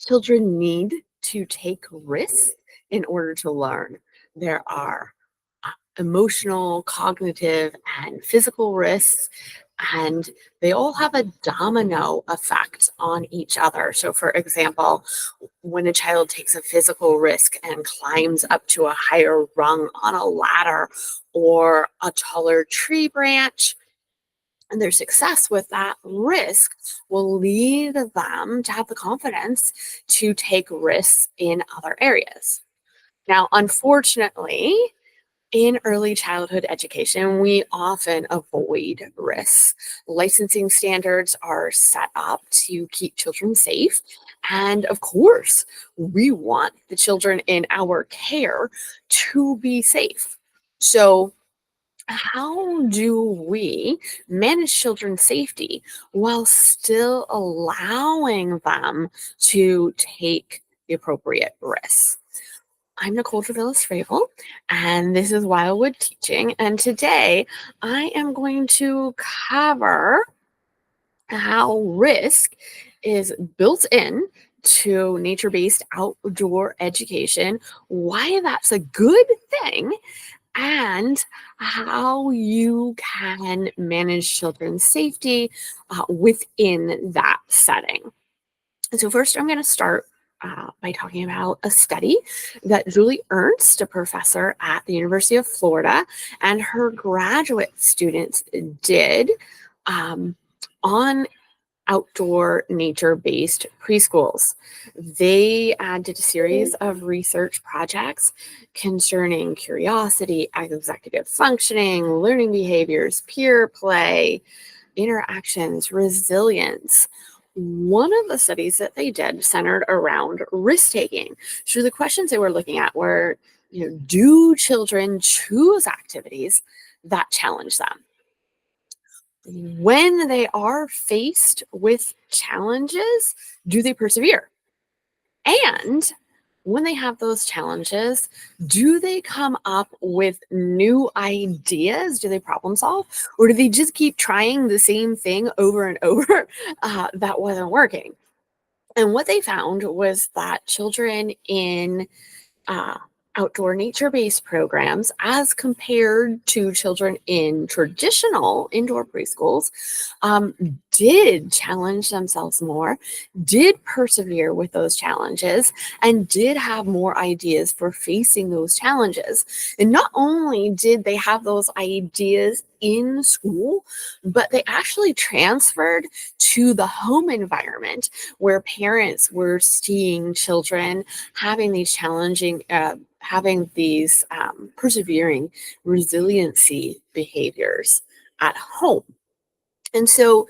Children need to take risks in order to learn. There are emotional, cognitive, and physical risks, and they all have a domino effect on each other. So, for example, when a child takes a physical risk and climbs up to a higher rung on a ladder or a taller tree branch, and their success with that risk will lead them to have the confidence to take risks in other areas. Now, unfortunately, in early childhood education, we often avoid risks. Licensing standards are set up to keep children safe. And of course, we want the children in our care to be safe. So, how do we manage children's safety while still allowing them to take the appropriate risks? I'm Nicole Travillas-Fravel, and this is Wildwood Teaching. And today I am going to cover how risk is built in to nature-based outdoor education, why that's a good thing, and how you can manage children's safety within that setting. So first, I'm going to start by talking about a study that Julie Ernst, a professor at the University of Florida, and her graduate students did on outdoor nature-based preschools. They did a series of research projects concerning curiosity, executive functioning, learning behaviors, peer play, interactions, resilience. One of the studies that they did centered around risk-taking. So the questions they were looking at were, do children choose activities that challenge them? When they are faced with challenges, do they persevere? And when they have those challenges, do they come up with new ideas? Do they problem solve? Or do they just keep trying the same thing over and over that wasn't working? And what they found was that children in uh, outdoor nature-based programs as compared to children in traditional indoor preschools did challenge themselves more, did persevere with those challenges, and did have more ideas for facing those challenges. And not only did they have those ideas in school, but they actually transferred to the home environment where parents were seeing children having these persevering resiliency behaviors at home. And so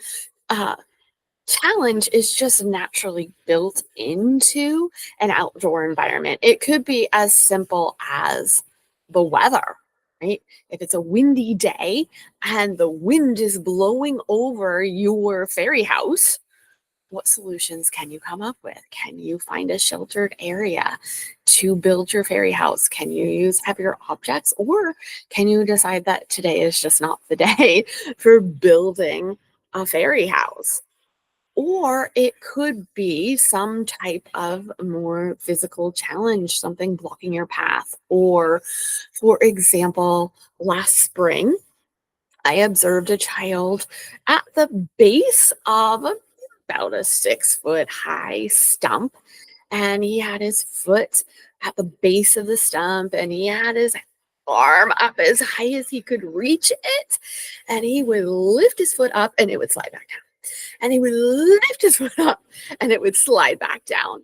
challenge is just naturally built into an outdoor environment. It could be as simple as the weather, right? If it's a windy day and the wind is blowing over your fairy house, what solutions can you come up with? Can you find a sheltered area to build your fairy house? Can you use heavier objects? Or can you decide that today is just not the day for building a fairy house? Or it could be some type of more physical challenge, something blocking your path. Or, for example, last spring, I observed a child at the base of about a 6-foot high stump, and he had his foot at the base of the stump, and he had his arm up as high as he could reach it, and he would lift his foot up and it would slide back down. And he would lift his foot up and it would slide back down.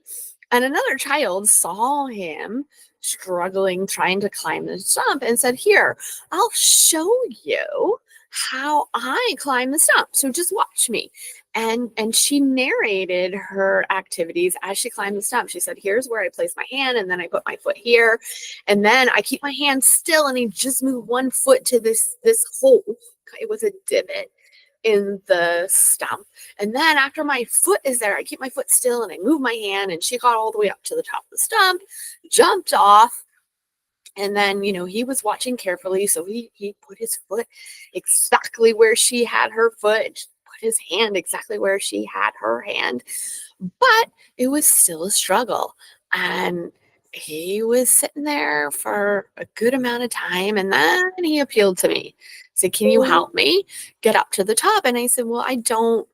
And another child saw him struggling, trying to climb the stump, and said, "Here, I'll show you how I climb the stump. So just watch me." And she narrated her activities as she climbed the stump. She said, "Here's where I place my hand, and then I put my foot here, and then I keep my hand still, and I just move one foot to this hole." It was a divot in the stump. And then after my foot is there, I keep my foot still and I move my hand. And she got all the way up to the top of the stump, jumped off. And then, he was watching carefully. So he put his foot exactly where she had her foot, put his hand exactly where she had her hand, but it was still a struggle. And he was sitting there for a good amount of time. And then he appealed to me. He said, "Can you help me get up to the top?" And I said, "Well, I don't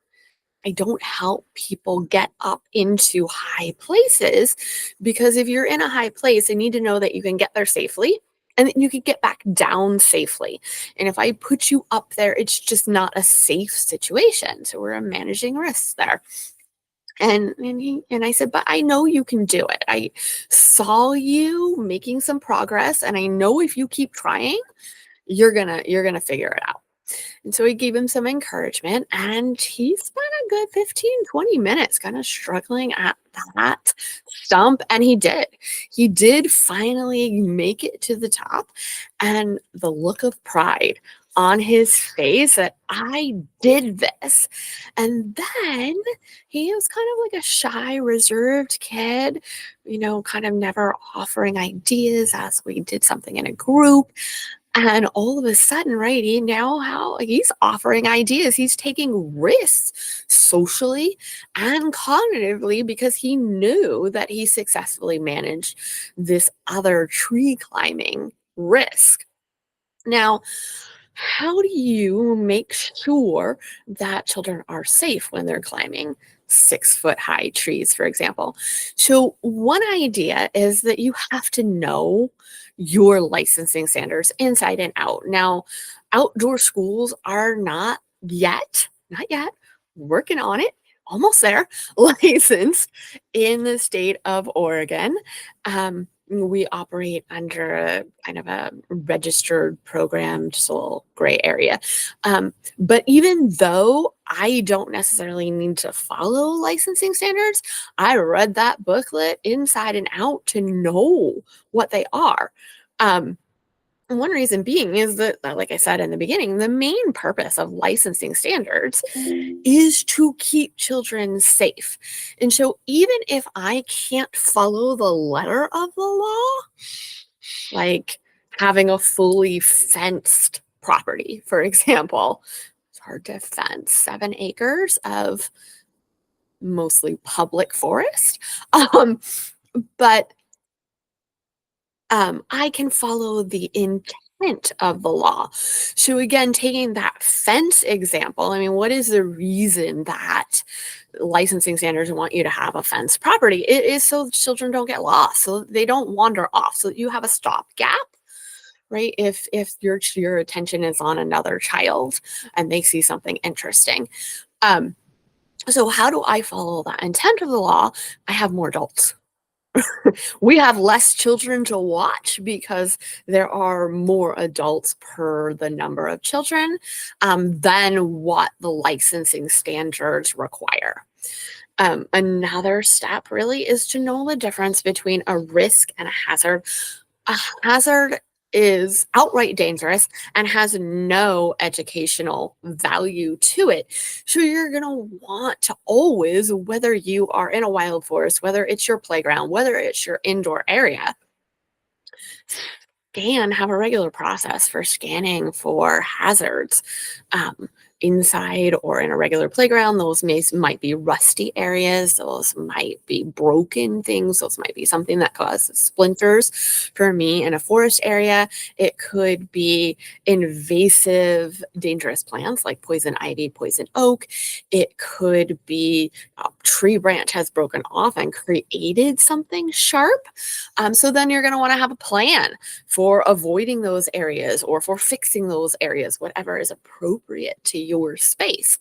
help people get up into high places, because if you're in a high place, I need to know that you can get there safely and that you can get back down safely. And if I put you up there, it's just not a safe situation. So we're managing risks there." And I said, "But I know you can do it. I saw you making some progress, and I know if you keep trying, you're gonna figure it out." And so we gave him some encouragement, and he spent a good 15, 20 minutes kind of struggling at that stump. And he did. He did finally make it to the top. And the look of pride on his face that I did this. And then he was kind of like a shy, reserved kid, kind of never offering ideas as we did something in a group. And all of a sudden, right, he now how he's offering ideas. He's taking risks socially and cognitively because he knew that he successfully managed this other tree climbing risk. Now, how do you make sure that children are safe when they're climbing 6 foot high trees, for example? So, one idea is that you have to know your licensing standards inside and out. Now, outdoor schools are not yet, working on it, almost there, licensed in the state of Oregon. We operate under a kind of a registered program, just a little gray area. But even though I don't necessarily need to follow licensing standards, I read that booklet inside and out to know what they are. Um, one reason being is that, like I said in the beginning, the main purpose of licensing standards is to keep children safe. And so, even if I can't follow the letter of the law, like having a fully fenced property, for example, it's hard to fence 7 acres of mostly public forest. Um, but I can follow the intent of the law. So again, taking that fence example, I mean, what is the reason that licensing standards want you to have a fenced property? It is so children don't get lost, so they don't wander off, so that you have a stopgap, right? If your attention is on another child and they see something interesting. Um, so how do I follow that intent of the law? I have more adults. We have less children to watch because there are more adults per the number of children than what the licensing standards require. Another step really is to know the difference between a risk and a hazard. A hazard is outright dangerous and has no educational value to it. So you're going to want to always, whether you are in a wild forest, whether it's your playground, whether it's your indoor area, have a regular process for scanning for hazards. Inside or in a regular playground, those might be rusty areas, those might be broken things, those might be something that causes splinters. For me, in a forest area, it could be invasive, dangerous plants like poison ivy, poison oak. It could be a tree branch has broken off and created something sharp. So then you're going to want to have a plan for avoiding those areas or for fixing those areas, whatever is appropriate to your space.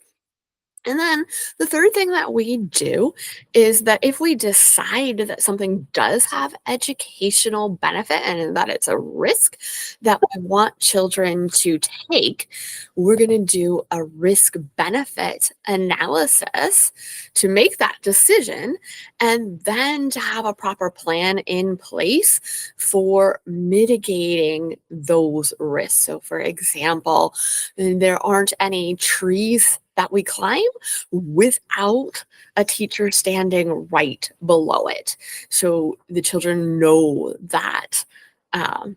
And then the third thing that we do is that if we decide that something does have educational benefit and that it's a risk that we want children to take, we're going to do a risk benefit analysis to make that decision and then to have a proper plan in place for mitigating those risks. So, for example, there aren't any trees that we climb without a teacher standing right below it. So the children know that um,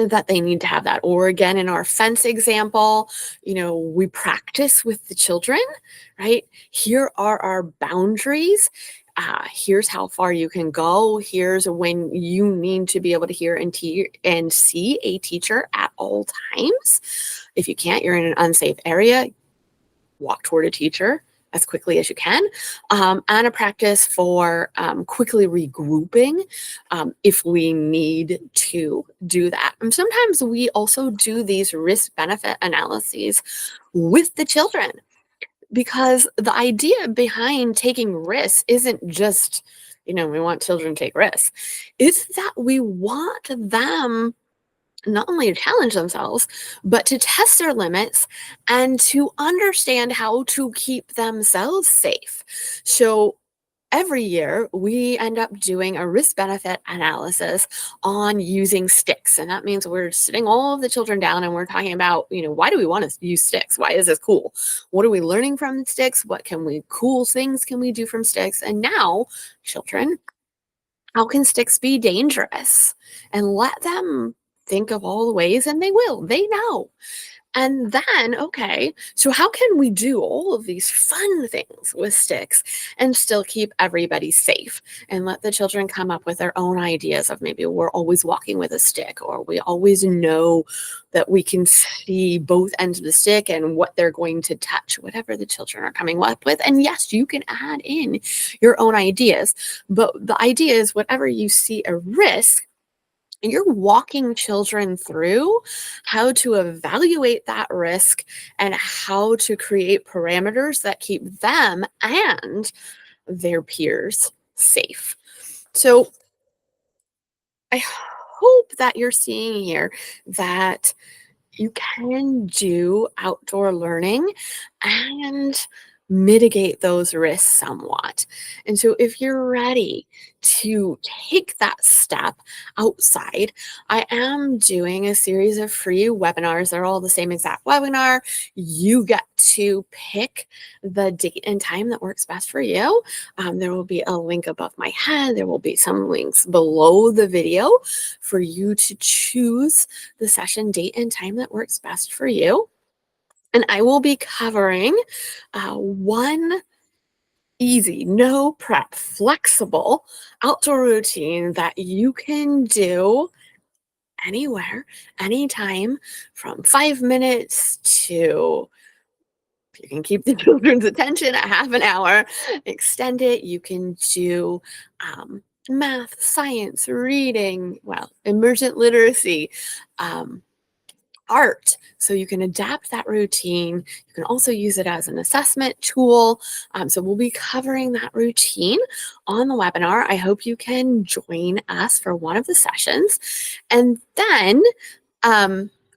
that they need to have that. Or again, in our fence example, we practice with the children, right? Here are our boundaries. Here's how far you can go. Here's when you need to be able to hear and see a teacher at all times. If you can't, you're in an unsafe area, walk toward a teacher as quickly as you can, and a practice for quickly regrouping if we need to do that. And sometimes we also do these risk-benefit analyses with the children, because the idea behind taking risks isn't just, we want children to take risks. It's that we want them not only to challenge themselves, but to test their limits and to understand how to keep themselves safe. So every year, we end up doing a risk benefit analysis on using sticks. And that means we're sitting all of the children down and we're talking about, why do we want to use sticks? Why is this cool? What are we learning from sticks? Cool things can we do from sticks? And now, children, how can sticks be dangerous? And let them think of all the ways, and they will. They know. And then, okay, so how can we do all of these fun things with sticks and still keep everybody safe, and let the children come up with their own ideas of, maybe we're always walking with a stick, or we always know that we can see both ends of the stick and what they're going to touch, whatever the children are coming up with. And yes, you can add in your own ideas, but the idea is, whatever you see a risk, you're walking children through how to evaluate that risk and how to create parameters that keep them and their peers safe. So I hope that you're seeing here that you can do outdoor learning and mitigate those risks somewhat. And so if you're ready to take that step outside, I am doing a series of free webinars. They're all the same exact webinar. You get to pick the date and time that works best for you. There will be a link above my head. There will be some links below the video for you to choose the session date and time that works best for you. And I will be covering one easy, no prep, flexible outdoor routine that you can do anywhere, anytime, from 5 minutes to, if you can keep the children's attention, at half an hour. Extend it. You can do math, science, reading, emergent literacy, art. So you can adapt that routine. You can also use it as an assessment tool. So we'll be covering that routine on the webinar. I hope you can join us for one of the sessions. And then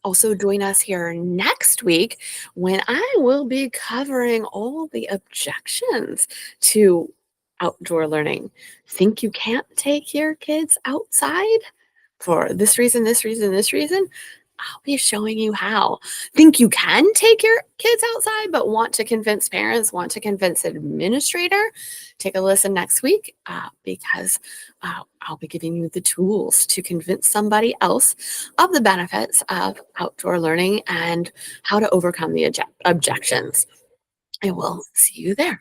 also join us here next week, when I will be covering all the objections to outdoor learning. Think you can't take your kids outside for this reason, this reason, this reason? I'll be showing you how. Think you can take your kids outside, but want to convince parents, want to convince an administrator? Take a listen next week, because I'll be giving you the tools to convince somebody else of the benefits of outdoor learning and how to overcome the objections. I will see you there.